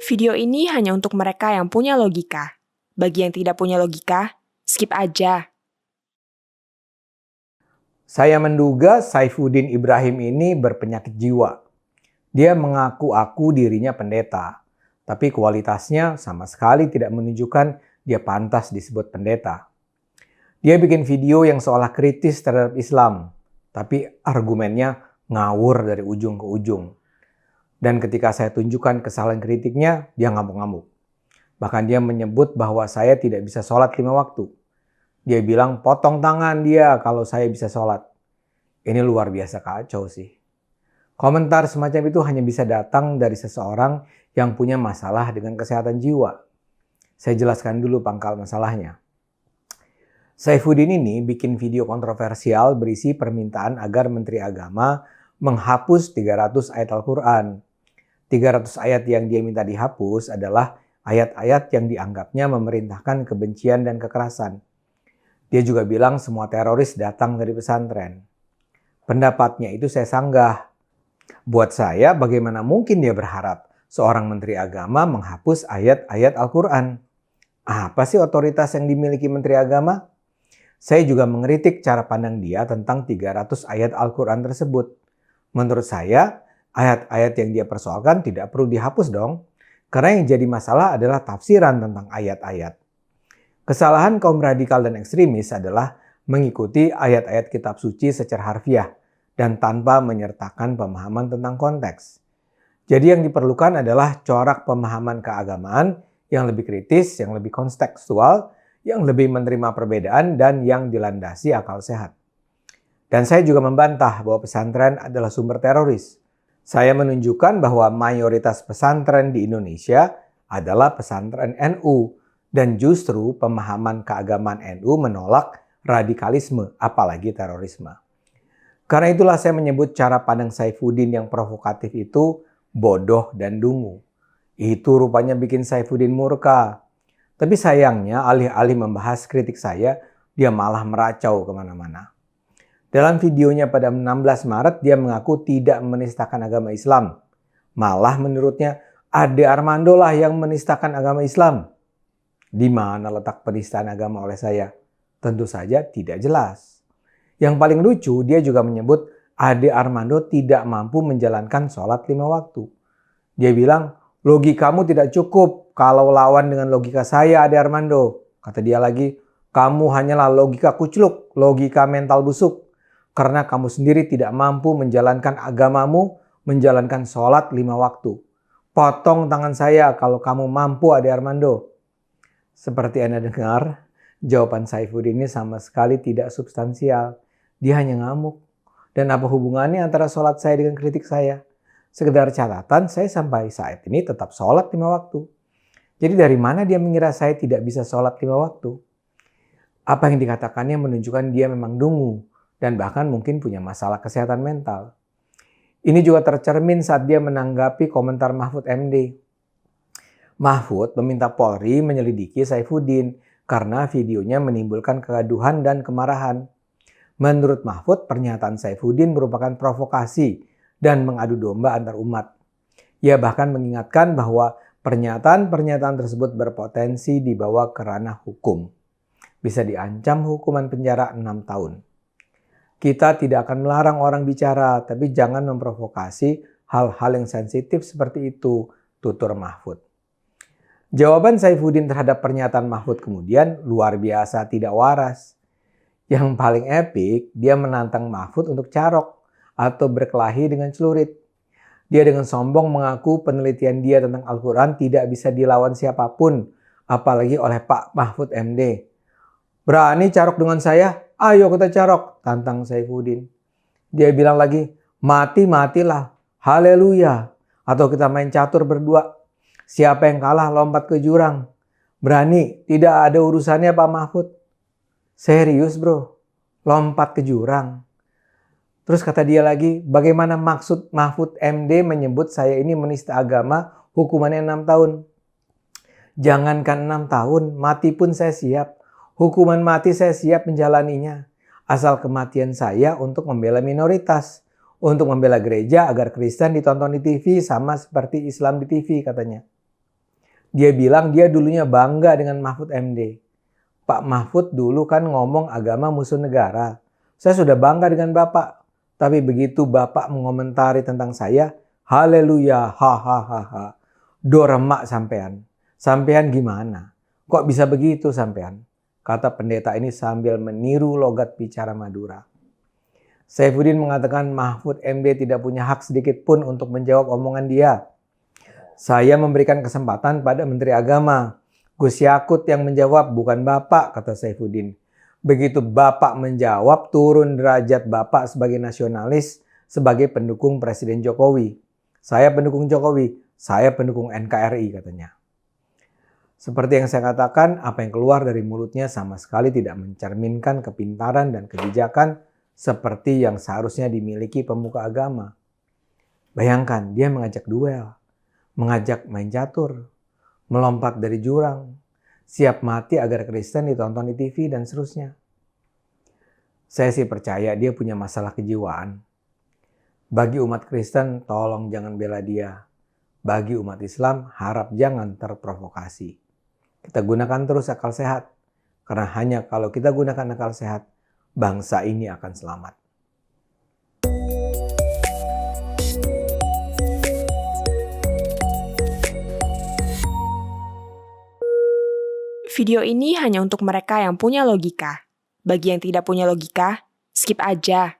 Video ini hanya untuk mereka yang punya logika. Bagi yang tidak punya logika, skip aja. Saya menduga Saifuddin Ibrahim ini berpenyakit jiwa. Dia mengaku-aku dirinya pendeta, tapi kualitasnya sama sekali tidak menunjukkan dia pantas disebut pendeta. Dia bikin video yang seolah kritis terhadap Islam, tapi argumennya ngawur dari ujung ke ujung. Dan ketika saya tunjukkan kesalahan kritiknya, dia ngamuk-ngamuk. Bahkan dia menyebut bahwa saya tidak bisa sholat 5 waktu. Dia bilang potong tangan dia kalau saya bisa sholat. Ini luar biasa kacau sih. Komentar semacam itu hanya bisa datang dari seseorang yang punya masalah dengan kesehatan jiwa. Saya jelaskan dulu pangkal masalahnya. Saifuddin ini bikin video kontroversial berisi permintaan agar Menteri Agama menghapus 300 ayat Al-Quran. 300 ayat yang dia minta dihapus adalah ayat-ayat yang dianggapnya memerintahkan kebencian dan kekerasan. Dia juga bilang semua teroris datang dari pesantren. Pendapatnya itu saya sanggah. Buat saya, bagaimana mungkin dia berharap seorang menteri agama menghapus ayat-ayat Al-Quran? Apa sih otoritas yang dimiliki menteri agama? Saya juga mengkritik cara pandang dia tentang 300 ayat Al-Quran tersebut. Menurut saya, ayat-ayat yang dia persoalkan tidak perlu dihapus dong. Karena yang jadi masalah adalah tafsiran tentang ayat-ayat. Kesalahan kaum radikal dan ekstremis adalah mengikuti ayat-ayat kitab suci secara harfiah dan tanpa menyertakan pemahaman tentang konteks. Jadi yang diperlukan adalah corak pemahaman keagamaan yang lebih kritis, yang lebih kontekstual, yang lebih menerima perbedaan dan yang dilandasi akal sehat. Dan saya juga membantah bahwa pesantren adalah sumber teroris. Saya menunjukkan bahwa mayoritas pesantren di Indonesia adalah pesantren NU dan justru pemahaman keagamaan NU menolak radikalisme, apalagi terorisme. Karena itulah saya menyebut cara pandang Saifuddin yang provokatif itu bodoh dan dungu. Itu rupanya bikin Saifuddin murka. Tapi sayangnya alih-alih membahas kritik saya, dia malah meracau kemana-mana. Dalam videonya pada 16 Maret, dia mengaku tidak menistakan agama Islam. Malah menurutnya, Ade Armando lah yang menistakan agama Islam. Di mana letak penistaan agama oleh saya? Tentu saja tidak jelas. Yang paling lucu, dia juga menyebut Ade Armando tidak mampu menjalankan sholat 5 waktu. Dia bilang, logikamu tidak cukup kalau lawan dengan logika saya, Ade Armando. Kata dia lagi, kamu hanyalah logika kucluk, logika mental busuk. Karena kamu sendiri tidak mampu menjalankan agamamu, menjalankan sholat 5 waktu. Potong tangan saya kalau kamu mampu, Ade Armando. Seperti Anda dengar, jawaban Saifuddin ini sama sekali tidak substansial. Dia hanya ngamuk. Dan apa hubungannya antara sholat saya dengan kritik saya? Sekedar catatan, saya sampai saat ini tetap sholat 5 waktu. Jadi dari mana dia mengira saya tidak bisa sholat 5 waktu? Apa yang dikatakannya menunjukkan dia memang dungu dan bahkan mungkin punya masalah kesehatan mental. Ini juga tercermin saat dia menanggapi komentar Mahfud MD. Mahfud meminta Polri menyelidiki Saifuddin karena videonya menimbulkan kegaduhan dan kemarahan. Menurut Mahfud, pernyataan Saifuddin merupakan provokasi dan mengadu domba antar umat. Ia bahkan mengingatkan bahwa pernyataan-pernyataan tersebut berpotensi dibawa ke ranah hukum. Bisa diancam hukuman penjara 6 tahun. Kita tidak akan melarang orang bicara, tapi jangan memprovokasi hal-hal yang sensitif seperti itu, tutur Mahfud. Jawaban Saifuddin terhadap pernyataan Mahfud kemudian luar biasa tidak waras. Yang paling epik, dia menantang Mahfud untuk carok atau berkelahi dengan celurit. Dia dengan sombong mengaku penelitian dia tentang Al-Quran tidak bisa dilawan siapapun, apalagi oleh Pak Mahfud MD. Berani carok dengan saya? Ayo kita carok, tantang Saifuddin. Dia bilang lagi, mati-matilah, haleluya. Atau kita main catur berdua. Siapa yang kalah lompat ke jurang. Berani, tidak ada urusannya Pak Mahfud. Serius bro, lompat ke jurang. Terus kata dia lagi, bagaimana maksud Mahfud MD menyebut saya ini menista agama, hukumannya 6 tahun. Jangankan 6 tahun, mati pun saya siap. Hukuman mati saya siap menjalaninya. Asal kematian saya untuk membela minoritas. Untuk membela gereja agar Kristen ditonton di TV sama seperti Islam di TV katanya. Dia bilang dia dulunya bangga dengan Mahfud MD. Pak Mahfud dulu kan ngomong agama musuh negara. Saya sudah bangga dengan Bapak. Tapi begitu Bapak mengomentari tentang saya, haleluya, hahaha. Doremak sampean. Sampean gimana? Kok bisa begitu sampean? Kata pendeta ini sambil meniru logat bicara Madura. Saifuddin mengatakan Mahfud MD tidak punya hak sedikit pun untuk menjawab omongan dia. Saya memberikan kesempatan pada Menteri Agama. Gus Yakut yang menjawab, bukan Bapak, kata Saifuddin. Begitu Bapak menjawab, turun derajat Bapak sebagai nasionalis, sebagai pendukung Presiden Jokowi. Saya pendukung Jokowi, saya pendukung NKRI, katanya. Seperti yang saya katakan, apa yang keluar dari mulutnya sama sekali tidak mencerminkan kepintaran dan kebijakan seperti yang seharusnya dimiliki pemuka agama. Bayangkan, dia mengajak duel, mengajak main catur, melompat dari jurang, siap mati agar Kristen ditonton di TV dan seterusnya. Saya sih percaya dia punya masalah kejiwaan. Bagi umat Kristen, tolong jangan bela dia. Bagi umat Islam, harap jangan terprovokasi. Kita gunakan terus akal sehat. Karena hanya kalau kita gunakan akal sehat, bangsa ini akan selamat. Video ini hanya untuk mereka yang punya logika. Bagi yang tidak punya logika, skip aja.